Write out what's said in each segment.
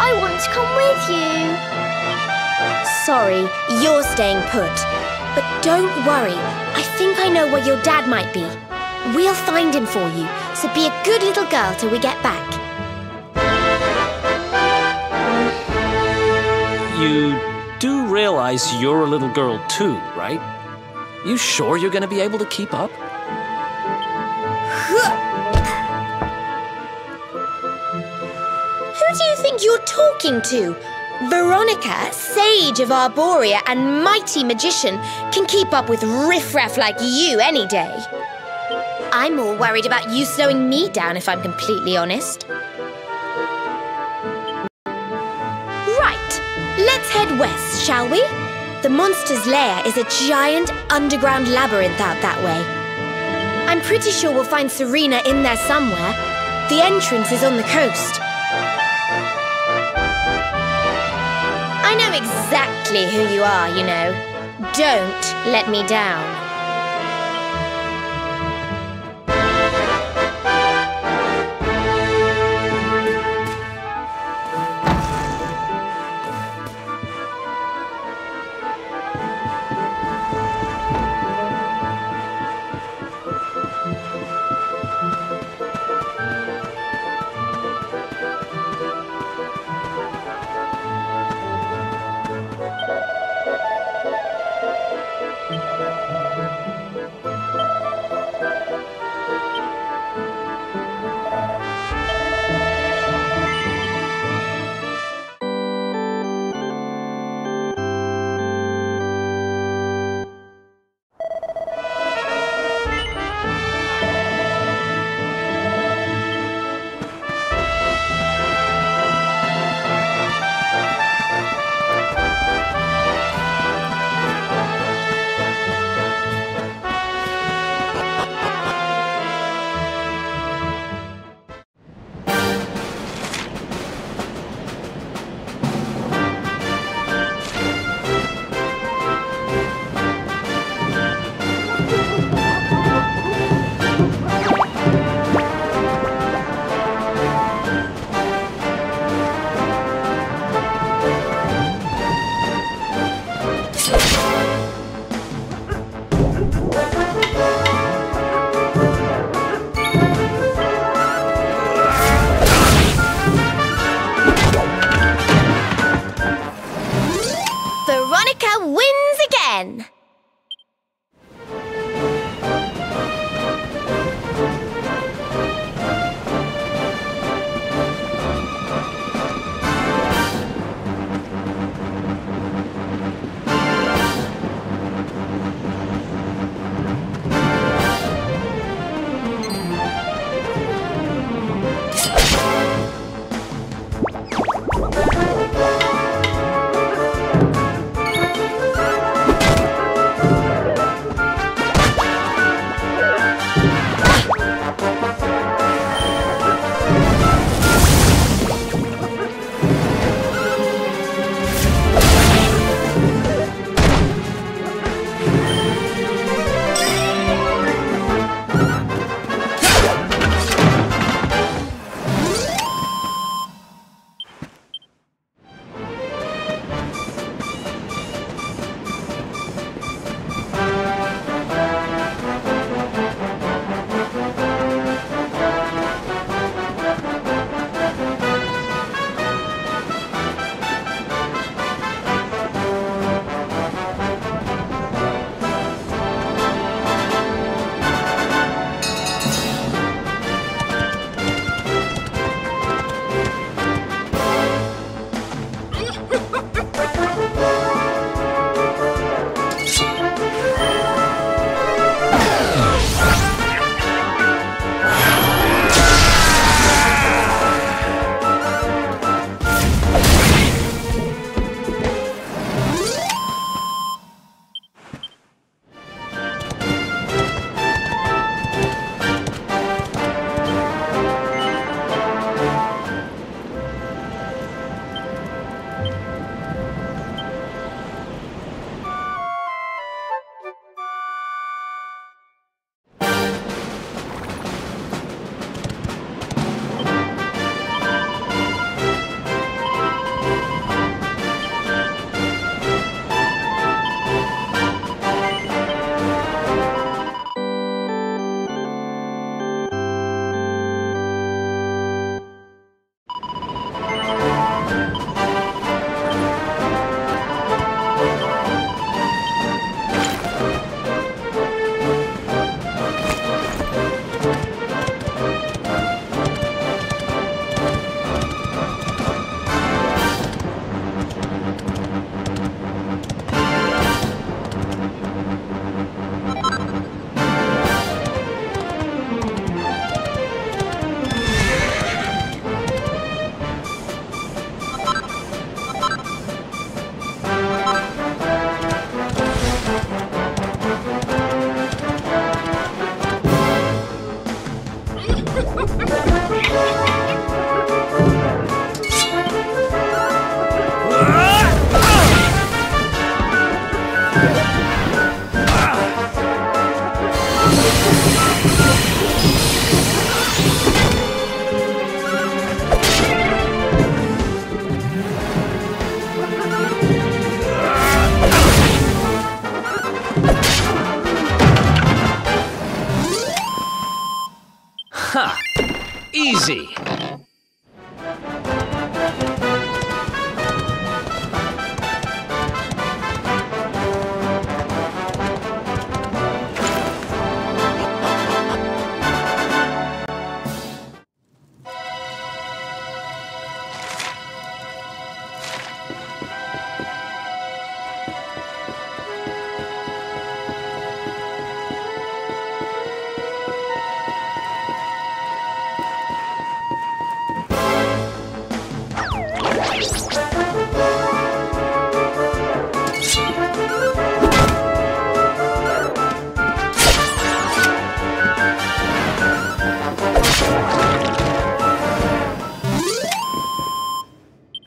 I want to come with you. Sorry, you're staying put. But don't worry, I think I know where your dad might be. We'll find him for you, so be a good little girl till we get back. You do realize you're a little girl too, right? You sure you're gonna be able to keep up? Who do you think you're talking to? Veronica, sage of Arborea and mighty magician, can keep up with riffraff like you any day. I'm more worried about you slowing me down, if I'm completely honest. Right, let's head west, shall we? The monster's lair is a giant underground labyrinth out that way. I'm pretty sure we'll find Serena in there somewhere. The entrance is on the coast. I know exactly who you are, you know. Don't let me down.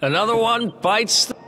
Another one bites the...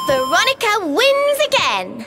Veronica wins again!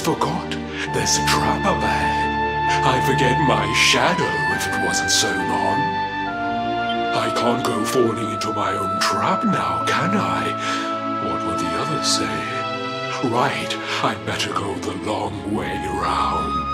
Forgot. There's a trap up there. I'd forget my shadow if it wasn't sewn on. I can't go falling into my own trap now, can I? What would the others say? Right, I'd better go the long way round.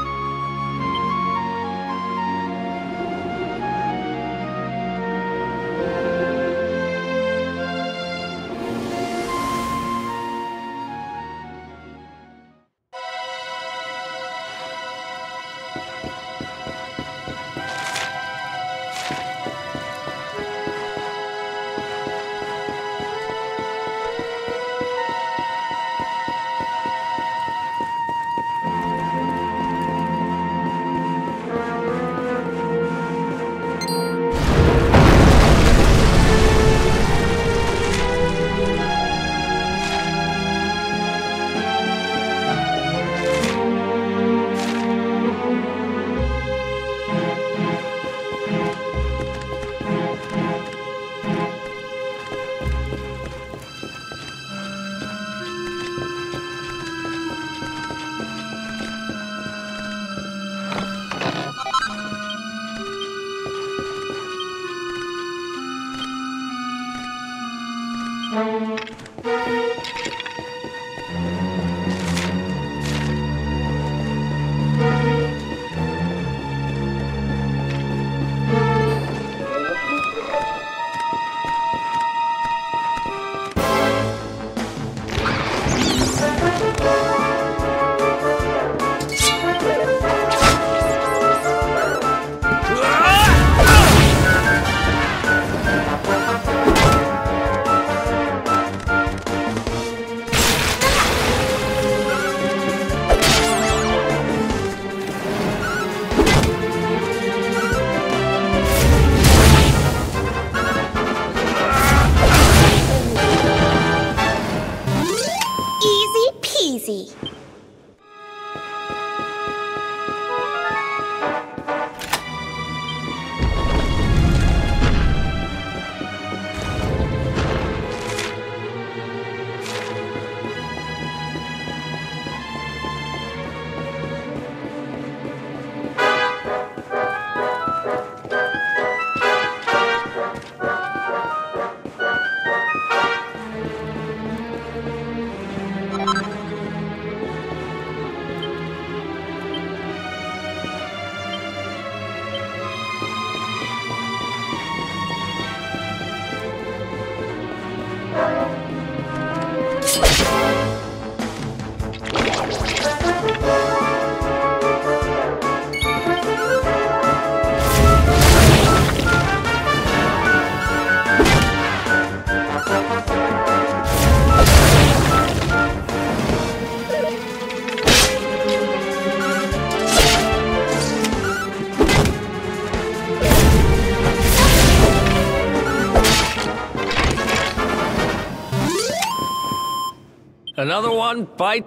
Another one bite.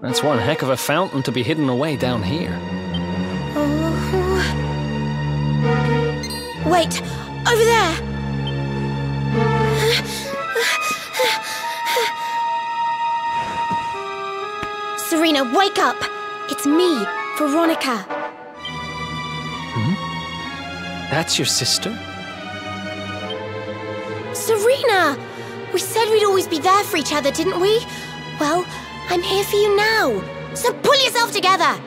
That's one heck of a fountain to be hidden away down here. Wait! Over there! Serena, wake up! It's me, Veronica. That's your sister? Serena! We said we'd always be there for each other, didn't we? Well, I'm here for you now. So pull yourself together!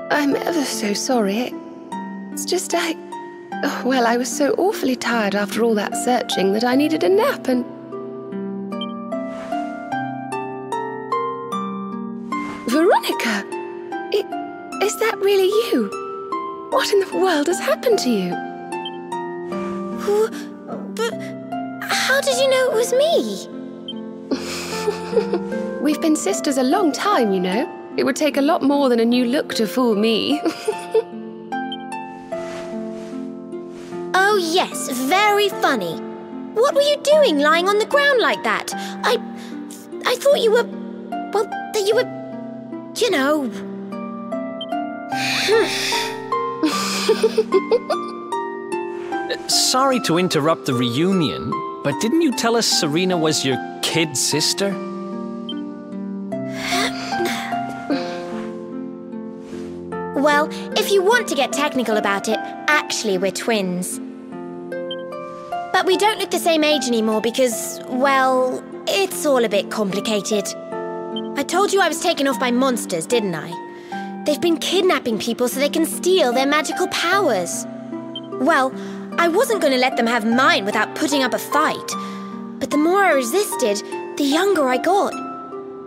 I'm ever so sorry. It's just well, I was so awfully tired after all that searching that I needed a nap and... Veronica! Is that really you? What in the world has happened to you? But how did you know it was me? We've been sisters a long time, you know. It would take a lot more than a new look to fool me. Oh yes, very funny. What were you doing lying on the ground like that? I thought you were... well, that you were... you know... Sorry to interrupt the reunion, but didn't you tell us Serena was your kid sister? Well, if you want to get technical about it, actually we're twins. But we don't look the same age anymore because, well, it's all a bit complicated. I told you I was taken off by monsters, didn't I? They've been kidnapping people so they can steal their magical powers. Well, I wasn't going to let them have mine without putting up a fight. But the more I resisted, the younger I got.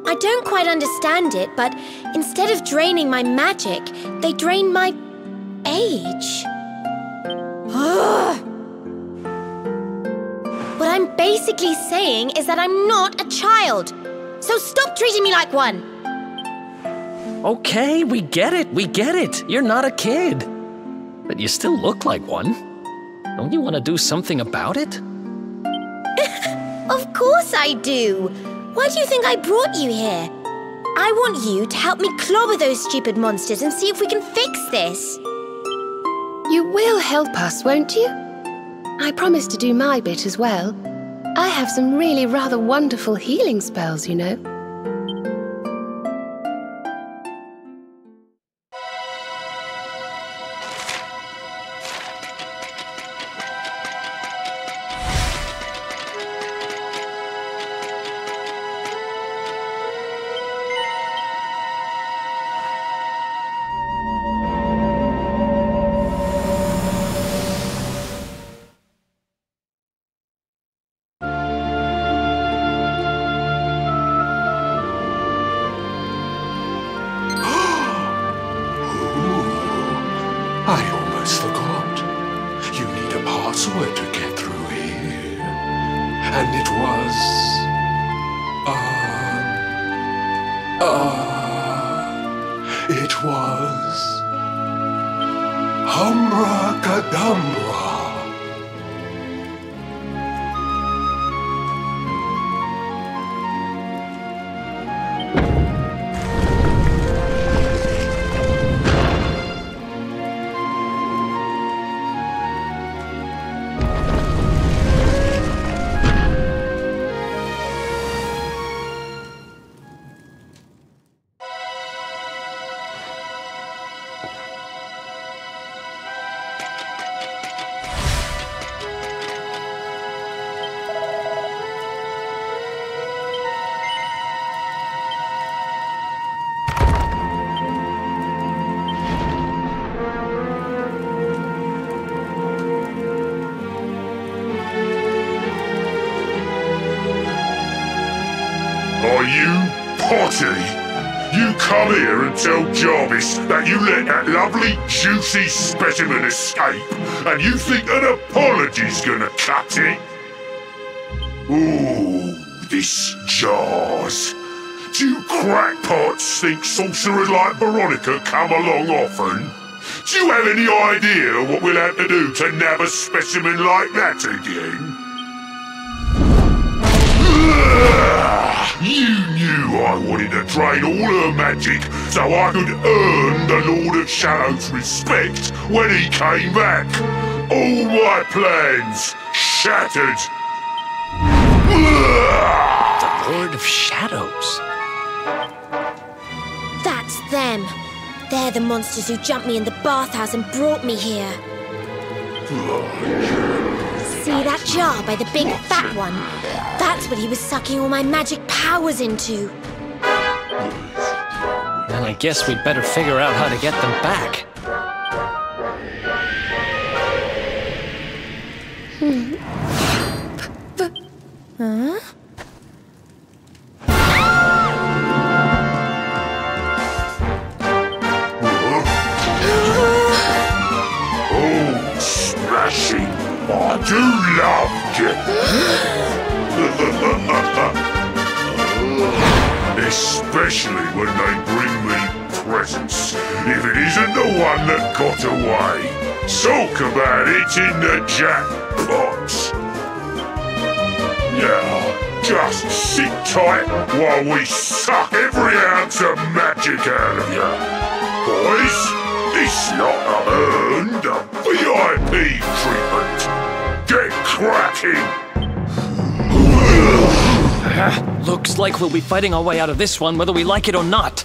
I don't quite understand it, but instead of draining my magic, they drain my age. What I'm basically saying is that I'm not a child. So stop treating me like one. Okay, we get it. You're not a kid. But you still look like one. Don't you want to do something about it? Of course I do. Why do you think I brought you here? I want you to help me clobber those stupid monsters and see if we can fix this. You will help us, won't you? I promise to do my bit as well. I have some really rather wonderful healing spells, you know. I almost forgot. You need a password to get through here. And it was... it was... Humbracadabra. Are you potty? You come here and tell Jarvis that you let that lovely, juicy specimen escape, and you think an apology's gonna cut it? Ooh, this jars. Do you crackpots think sorcerers like Veronica come along often? Do you have any idea what we'll have to do to nab a specimen like that again? You knew I wanted to drain all her magic so I could earn the Lord of Shadow's respect when he came back. All my plans shattered. The Lord of Shadows? That's them. They're the monsters who jumped me in the bathhouse and brought me here. See that jar by the big fat one? That's what he was sucking all my magic powers into. Then I guess we'd better figure out how to get them back. Huh? Oh, smashing! I do love you! Especially when they bring me presents, if it isn't the one that got away. Talk about it in the jackpot. Now, just sit tight while we suck every ounce of magic out of you. Boys, this lot are earned a VIP treatment. Get cracking! Looks like we'll be fighting our way out of this one whether we like it or not.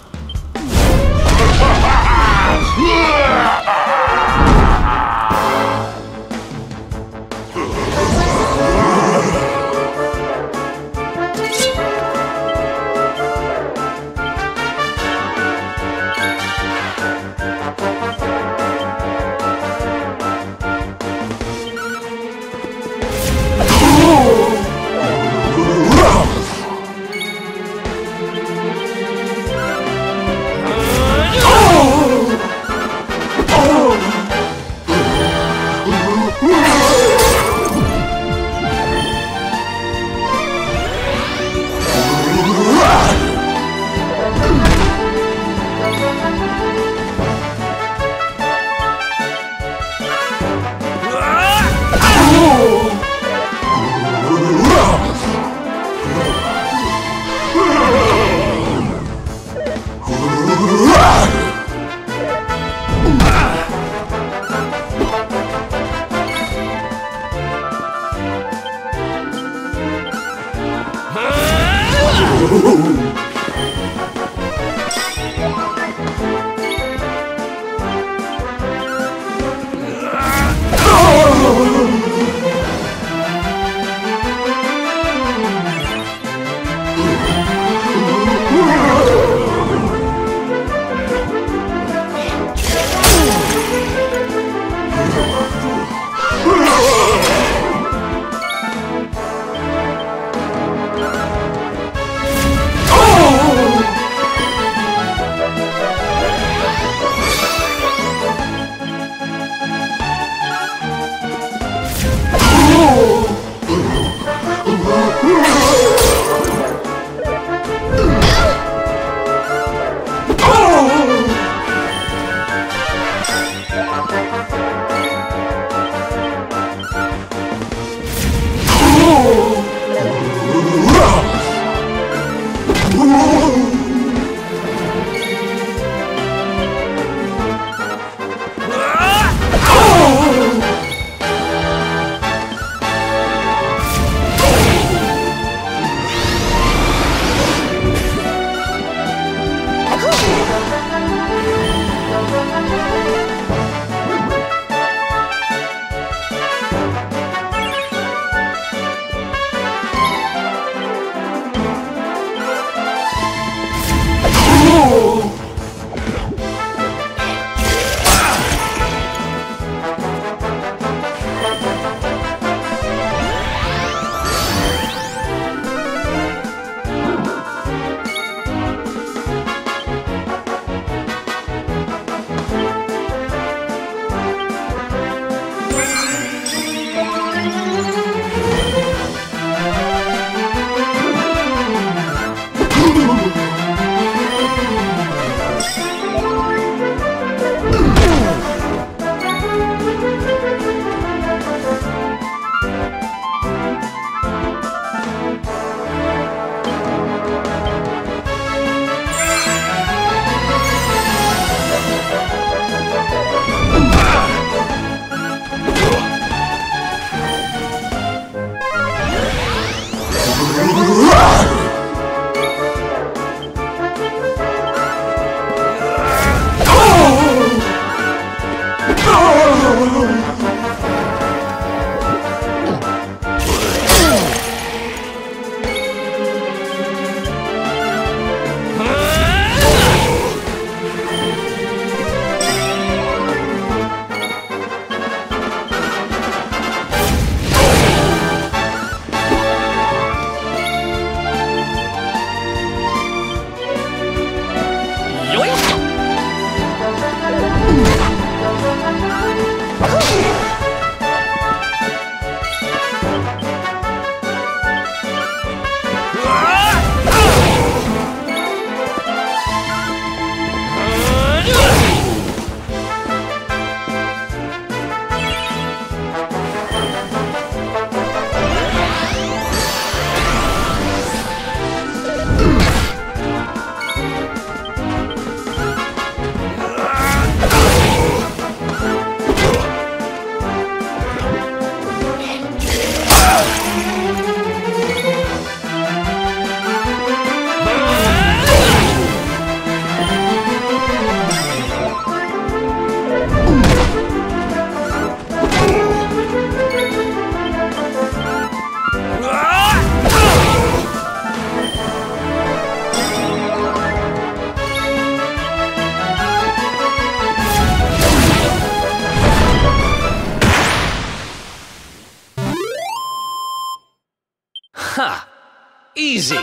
Easy.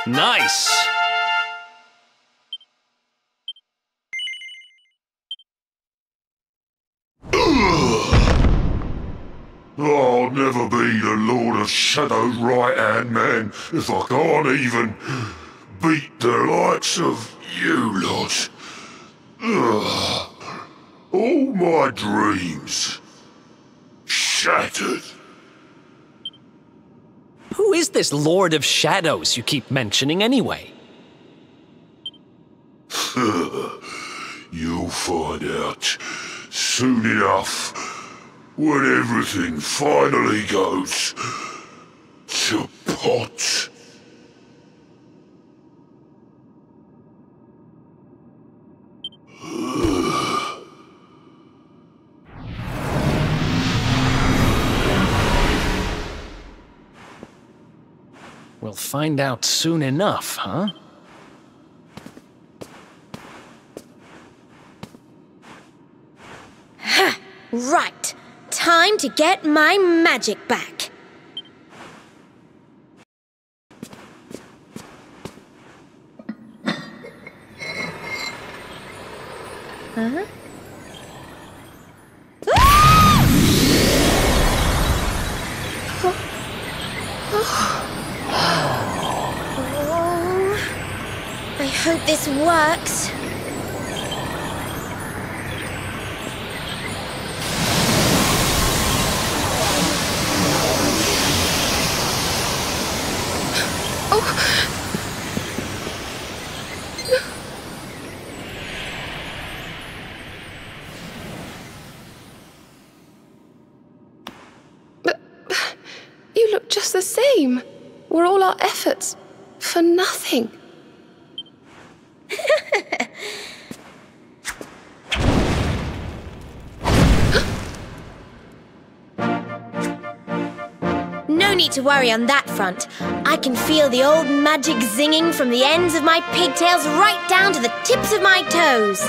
Nice. I'll never be the Lord of Shadow's right-hand man if I can't even beat the likes of you lot. Ugh. All my dreams shattered. Who is this Lord of Shadows you keep mentioning anyway? You'll find out soon enough when everything finally goes to pot. We'll find out soon enough, huh? Ha! Right. Time to get my magic back. Huh? I hope this works. But you look just the same. Were all our efforts for nothing? No need to worry on that front. I can feel the old magic zinging from the ends of my pigtails right down to the tips of my toes.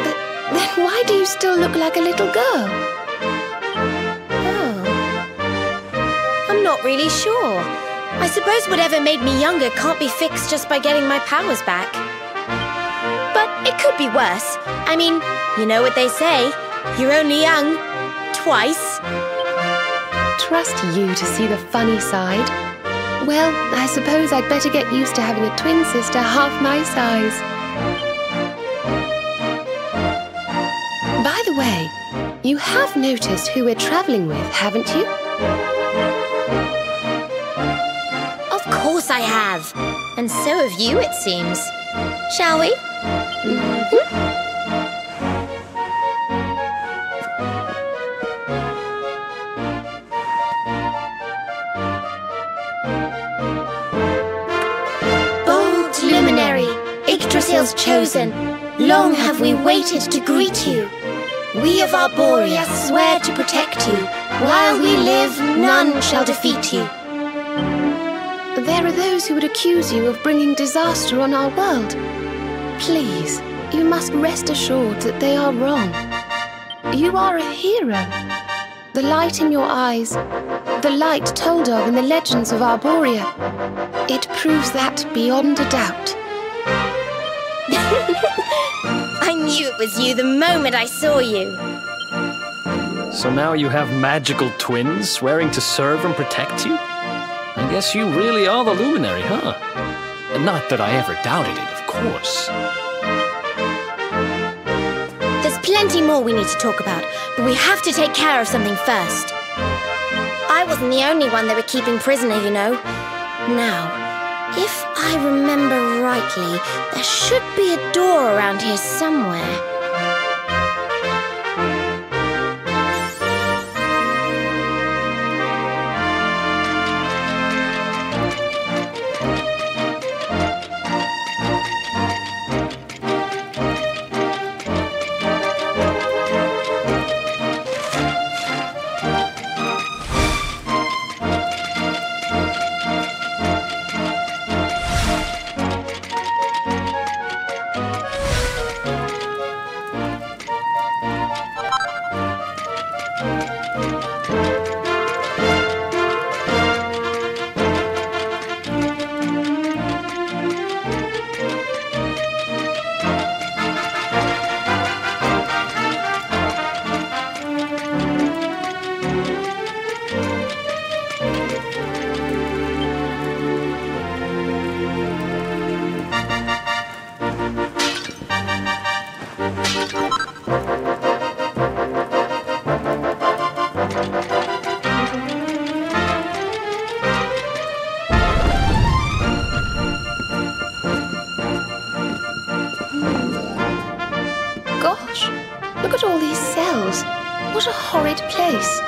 But then why do you still look like a little girl? Oh. I'm not really sure. I suppose whatever made me younger can't be fixed just by getting my powers back. But it could be worse. I mean, you know what they say. You're only young twice. Trust you to see the funny side. Well, I suppose I'd better get used to having a twin sister half my size. By the way, you have noticed who we're traveling with, haven't you? Of course I have. And so have you, it seems. Shall we? Bold luminary, Yggdrasil's chosen, long have we waited to greet you. We of Arborea swear to protect you. While we live, none shall defeat you. There are those who would accuse you of bringing disaster on our world. Please, you must rest assured that they are wrong. You are a hero. The light in your eyes, the light told of in the legends of Arborea, it proves that beyond a doubt. I knew it was you the moment I saw you. So now you have magical twins swearing to serve and protect you? I guess you really are the luminary, huh? Not that I ever doubted it, of course. There's plenty more we need to talk about, but we have to take care of something first. I wasn't the only one they were keeping prisoner, you know. Now, if I remember rightly, there should be a door around here somewhere. all these cells? What a horrid place.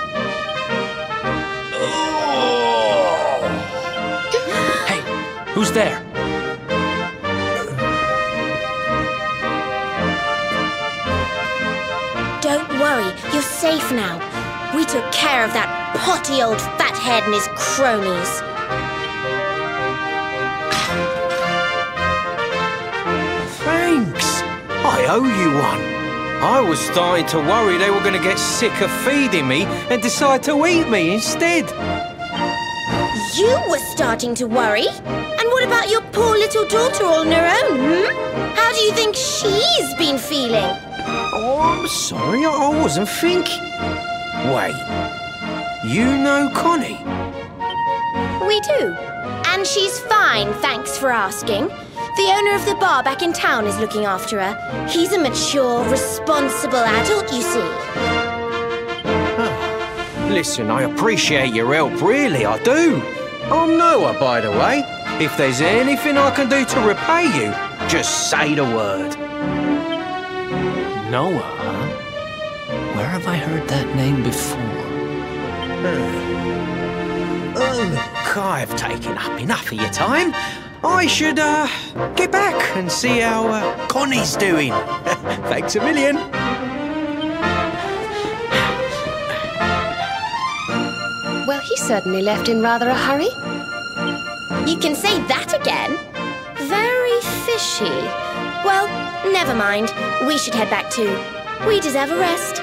Hey, who's there? Don't worry, you're safe now. We took care of that potty old fathead and his cronies. Thanks. I owe you one. I was starting to worry they were going to get sick of feeding me and decide to eat me instead. You were starting to worry? And what about your poor little daughter all on her own, How do you think she's been feeling? Oh, I'm sorry, I wasn't thinking. Wait, you know Connie? We do. And she's fine, thanks for asking. The owner of the bar back in town is looking after her. He's a mature, responsible adult, you see. Listen, I appreciate your help, really, I do. I'm Noah, by the way. If there's anything I can do to repay you, just say the word. Noah, huh? Where have I heard that name before? Look, I've taken up enough of your time. I should, get back and see how, Connie's doing. Thanks a million. Well, he certainly left in rather a hurry. You can say that again. Very fishy. Well, never mind. We should head back too. We deserve a rest.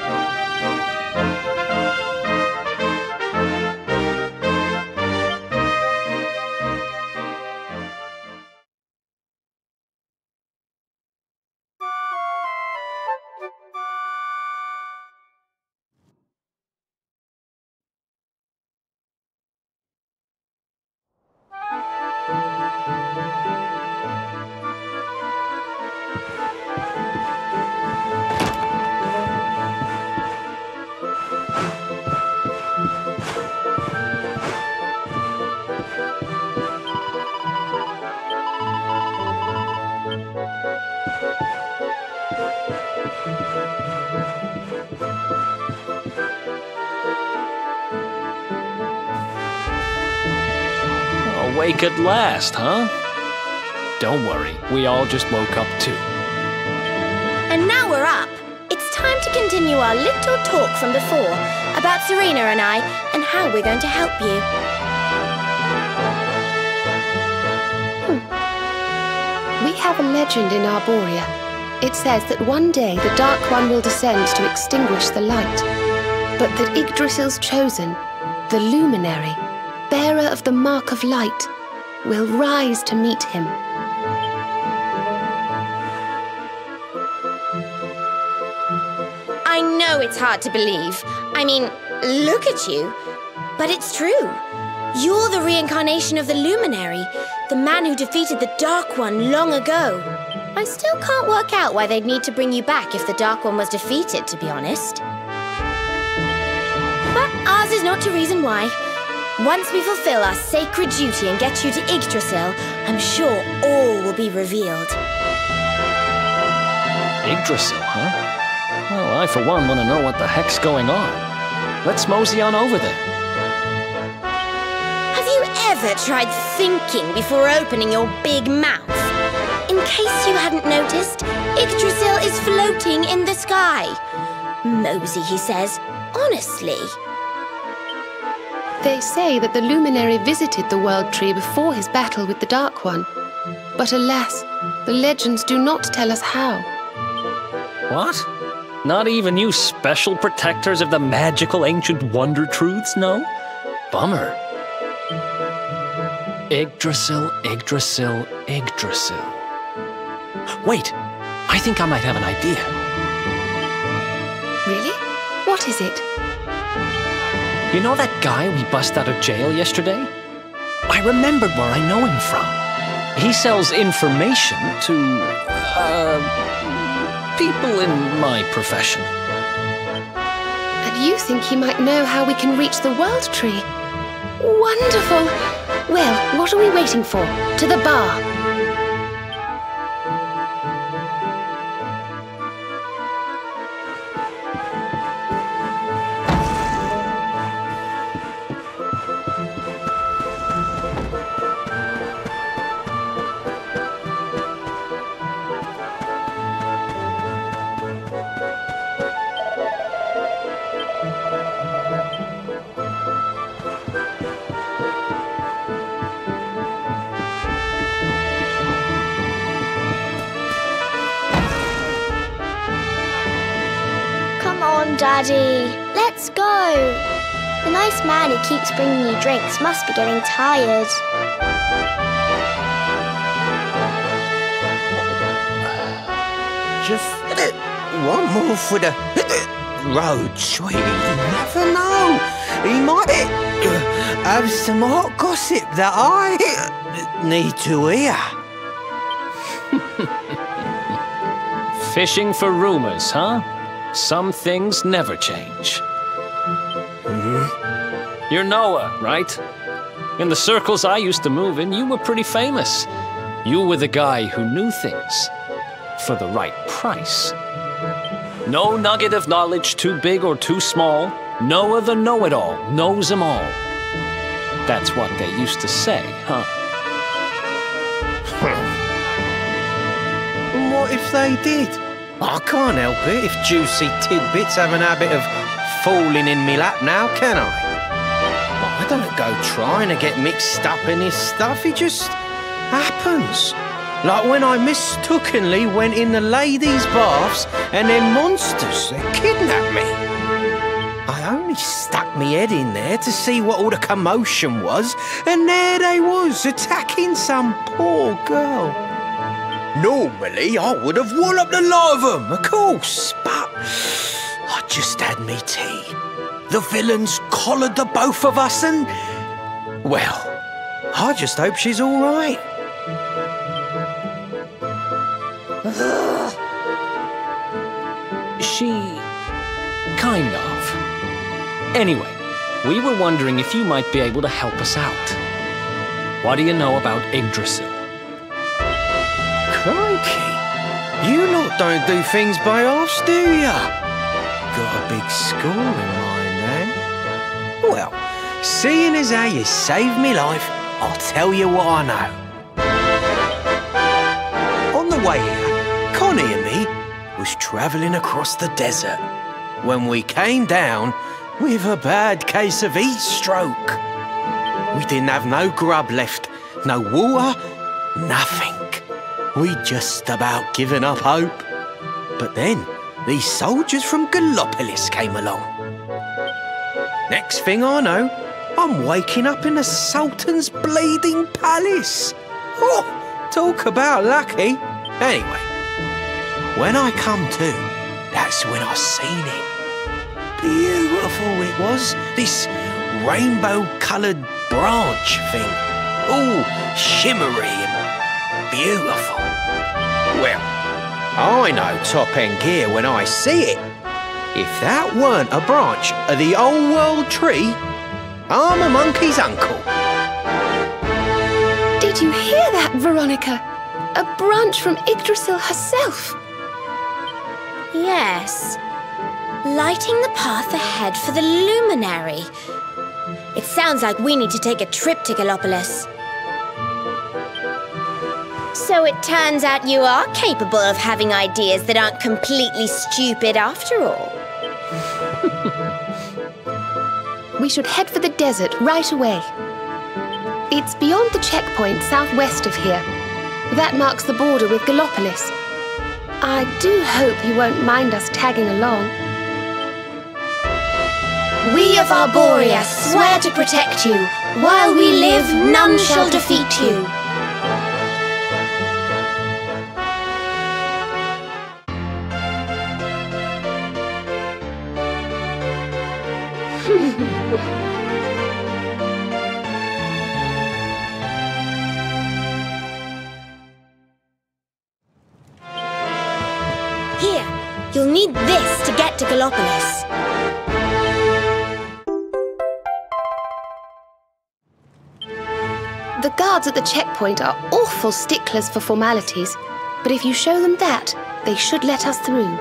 Awake at last, huh? Don't worry, we all just woke up too. And now we're up. It's time to continue our little talk from before about Serena and I and how we're going to help you. We have a legend in Arborea. It says that one day the Dark One will descend to extinguish the light, but that Yggdrasil's chosen, the Luminary, bearer of the Mark of Light, will rise to meet him. I know it's hard to believe. I mean, look at you. But it's true. You're the reincarnation of the Luminary, the man who defeated the Dark One long ago. I still can't work out why they'd need to bring you back if the Dark One was defeated, to be honest. But ours is not to reason why. Once we fulfill our sacred duty and get you to Yggdrasil, I'm sure all will be revealed. Yggdrasil, huh? Well, I for one want to know what the heck's going on. Let's mosey on over there. Have you ever tried thinking before opening your big mouth? In case you hadn't noticed, Yggdrasil is floating in the sky. Mosey, he says. Honestly. They say that the Luminary visited the World Tree before his battle with the Dark One. But alas, the legends do not tell us how. What? Not even you special protectors of the magical ancient wonder truths know? Bummer. Yggdrasil, Yggdrasil, Yggdrasil. Wait, I think I might have an idea. Really? What is it? You know that guy we bust out of jail yesterday? I remembered where I know him from. He sells information to, people in my profession. And you think he might know how we can reach the World Tree? Wonderful! Well, what are we waiting for? To the bar! on, Daddy. Let's go. The nice man who keeps bringing you drinks must be getting tired. Just one more for the road, sweetie. You never know. He might have some hot gossip that I need to hear. Fishing for rumors, huh? Some things never change. You're Noah, right? In the circles I used to move in, you were pretty famous. You were the guy who knew things. For the right price. No nugget of knowledge too big or too small. Noah the know-it-all knows them all. That's what they used to say, huh? And what if they did? I can't help it if juicy tidbits have an habit of falling in me lap now, can I? Well, I don't go trying to get mixed up in this stuff, it just happens. Like when I mistakenly went in the ladies' baths and them monsters, they kidnapped me. I only stuck me head in there to see what all the commotion was, and there they was, attacking some poor girl. Normally, I would have walloped the lot of them, of course, but I just had me tea. The villains collared the both of us and, well, I just hope she's all right. She... kind of. Anyway, we were wondering if you might be able to help us out. What do you know about Yggdrasil? Crikey, you lot don't do things by halves, do ya? Got a big score in mind, eh? Well, seeing as how you saved me life, I'll tell you what I know. On the way here, Connie and me was travelling across the desert when we came down with a bad case of heat stroke. We didn't have no grub left, no water, nothing. We'd just about given up hope. But then these soldiers from Gallopolis came along. Next thing I know, I'm waking up in the Sultan's bleeding palace. Oh, talk about lucky. Anyway, when I come to, that's when I seen it. Beautiful it was, this rainbow-coloured branch thing. All shimmery and beautiful. Well, I know top-end gear when I see it. If that weren't a branch of the old world tree, I'm a monkey's uncle. Did you hear that, Veronica? A branch from Yggdrasil herself. Yes. Lighting the path ahead for the luminary. It sounds like we need to take a trip to Gallopolis. So it turns out you are capable of having ideas that aren't completely stupid after all. We should head for the desert right away. It's beyond the checkpoint southwest of here. That marks the border with Gallopolis. I do hope you won't mind us tagging along. We of Arborea swear to protect you. While we live, none shall defeat you. Here, you'll need this to get to Gallopolis. The guards at the checkpoint are awful sticklers for formalities, but if you show them that, they should let us through.